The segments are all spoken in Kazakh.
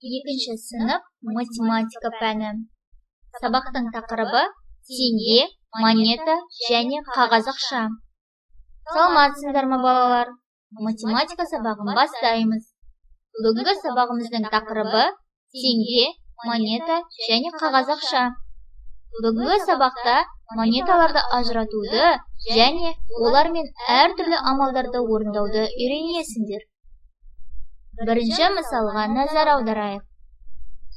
2-ші сынып математика пәні. Сабақтың тақырыбы теңге, монета және қағаз ақша. Саламатсыздар ма балалар? Математика сабағын бастаймыз. Бүгінгі сабағымыздың тақырыбы теңге, монета және қағаз ақша. Бүгінгі сабақта монеталарды ажыратуды және олармен әртүрлі амалдарды орындауды үйренесіңдер. Бірінші мысалға назар аударайық.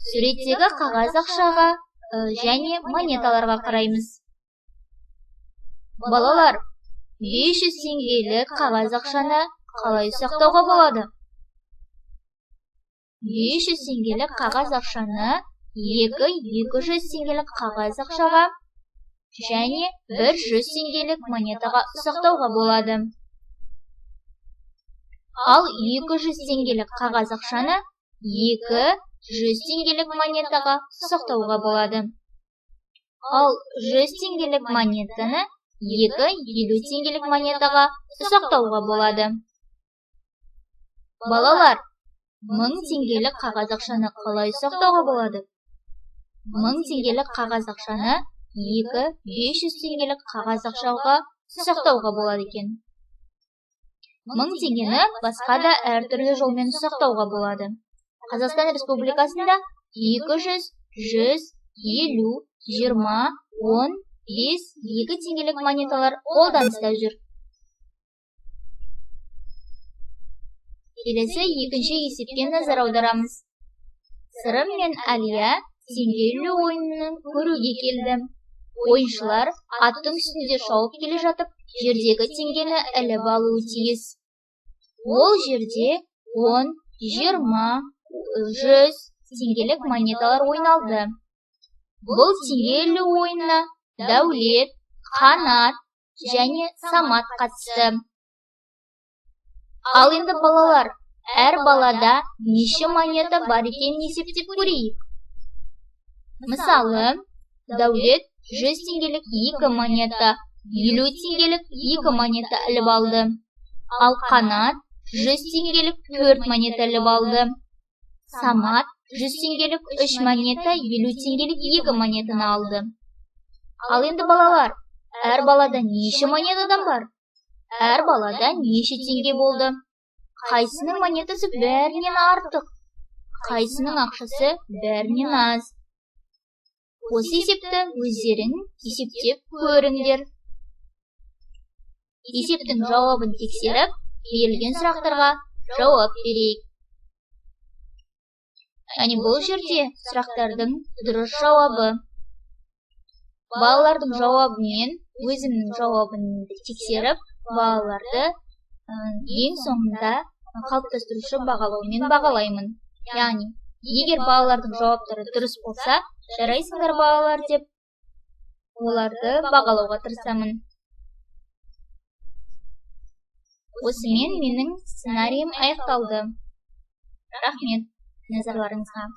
Суреттегі қағаз ақшаға және монеталарға қараймыз. Балалар, 500 теңгелік қағаз ақшаны қалай сақтауға болады? 500 теңгелік қағаз ақшаны 200 теңгелік қағаз ақшаға және 100 теңгелік монетаға сақтауға болады. Ал 200 теңгелік қағаз ақшаны 200 теңгелік монетаға сақтауға болады. Ал 100 теңгелік монетаны 250 теңгелік монетаға сақтауға болады. Балалар, 1000 теңгелік қағаз ақшаны қалай сақтауға болады? 1000 теңгелік қағаз ақшаны 500 теңгелік қағаз ақшаға сақтауға болады екен. 1000 теңгені басқа да әртүрлі жолмен сақтауға болады. Қазақстан Республикасында 200, 100, 50, 20, 10, 5, 2 теңгелік монеталар қолданыста жүр. Келесі екінші есепке назар аударамыз. Сырым мен Әлия теңге ілу ойынын көруге келді. Ойыншылар аттың үстінде шауып келе жатып, жердегі теңгені іліп алуы тиіс. Ол жерде 10, 20, 100 теңгелік монеталар ойналды. Бұл теңге ілу ойынына Дәулет, Қанат және Самат қатысты. Ал енді балалар, әр балада неше монета бар екенін есептеп көрейік. Мысалы, Дәулет 100 теңгелік 2 монета, 50 теңгелік 2 монета іліп алды. Ал Қанат 100 теңгелік 4 монета іліп алды. Самат 100 теңгелік 3 монета, 50 теңгелік 2 монетаны алды. Ал енді балалар, әр балада неше монетадан бар? Әр балада неше теңге болды? Қайсының монетасы бәрінен артық? Қайсының ақшасы бәрінен аз? Осы есепті өздерің есептеп көріңдер. Есептің жауабын тексеріп, берілген сұрақтарға жауап берейік. Яғни бұл жерде сұрақтардың дұрыс жауабы. Балалардың жауабы мен өзімнің жауабымды тексеріп, балаларды ең соңында қалыптастырушы бағалаумен бағалаймын. Яғни, егер балалардың жауаптары дұрыс болса, жарайсыңдар балалар деп, оларды бағалауға тырысамын. Осымен менің сценариім аяқталды. Рахмет назарларыңызға.